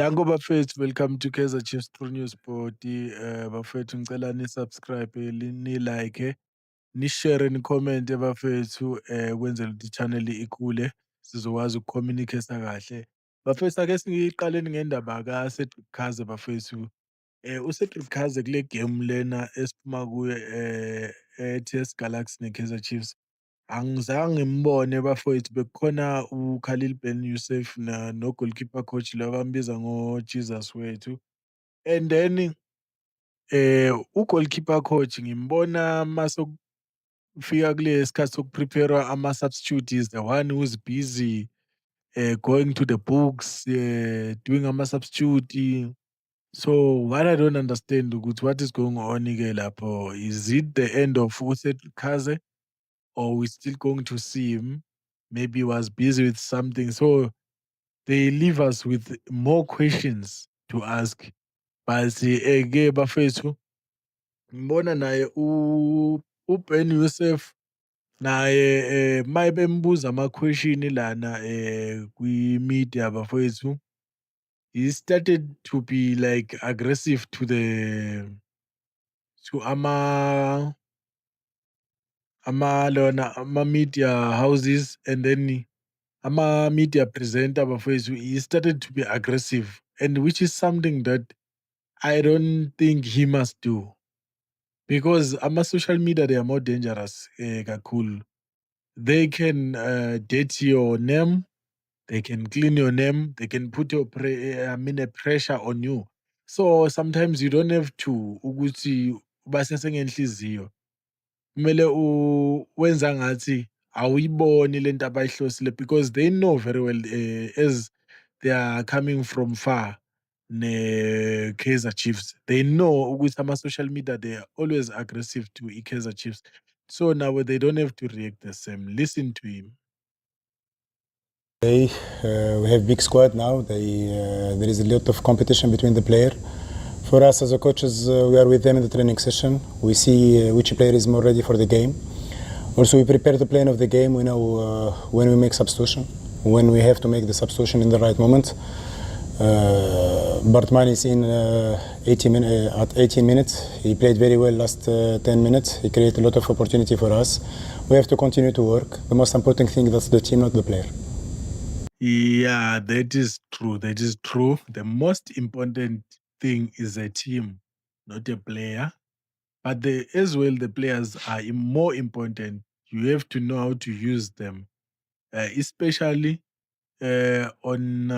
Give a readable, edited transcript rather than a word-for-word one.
Danko bafethu, welcome to Kaizer Chiefs True News Body. Bafethu ngicela ni-subscribe, ni-like, ni-share, ni-comment bafethu ukwenzela ukuthi i-channel ikhule sizokwazi uku-communicate kahle. Bafethu ake siqaleni ngendaba kaCedric Kaze bafethu. uCedric Kaze kule game lena esiphuma kuyo e-TS Galaxy ne-Kaizer Chiefs. Angizange ngimbone bafowethu bekukhona uKhalil Ben Yusuf no-goalkeeper coach lo abambiza ngoJesus wethu. And then u-goalkeeper coach ngimbona masokufika kule sikhathi sokuprepare ama-substitute is the one who's busy going to the books, doing ama-substitute. So what I don't understand ukuthi what is going on-ke lapho. Is it the end of uCedric Kaze? Or we're still going to see him. Maybe he was busy with something. So they leave us with more questions to ask. But ke bafethu ngibona naye uBen Yusuf naye maye bembuza ama-question lana kwi-media bafethu, he started to be like aggressive to ama-media houses, and then ama-media presenter bafowethu, he started to be aggressive, and which is something that I don't think he must do, because ama-social media, they are more dangerous kakhulu. They can dirty your name, they can clean your name, they can put a pressure on you. So sometimes you don't have to ukuthi ubasese ngenhliziyo. Kumele wenza ngathi awuyiboni lento abayihlosile, because they know very well as they are coming from far ne-Kaizer Chiefs. They know ukuthi ama-social media, they are always aggressive to i-Kaizer Chiefs. So now they don't have to react the same. Listen to him. We have big squad now. There is a lot of competition between the player. For us as a coaches, we are with them in the training session. We see which player is more ready for the game. Also, we prepare the plan of the game. We know when we make substitution, when we have to make the substitution in the right moment. Bartman is in at 18 minutes. He played very well last 10 minutes. He created a lot of opportunity for us. We have to continue to work. The most important thing, that's the team, not the player. Yeah, that is true. That is true. The most important thing is a team, not a player. But as well, the players are more important. You have to know how to use them, especially on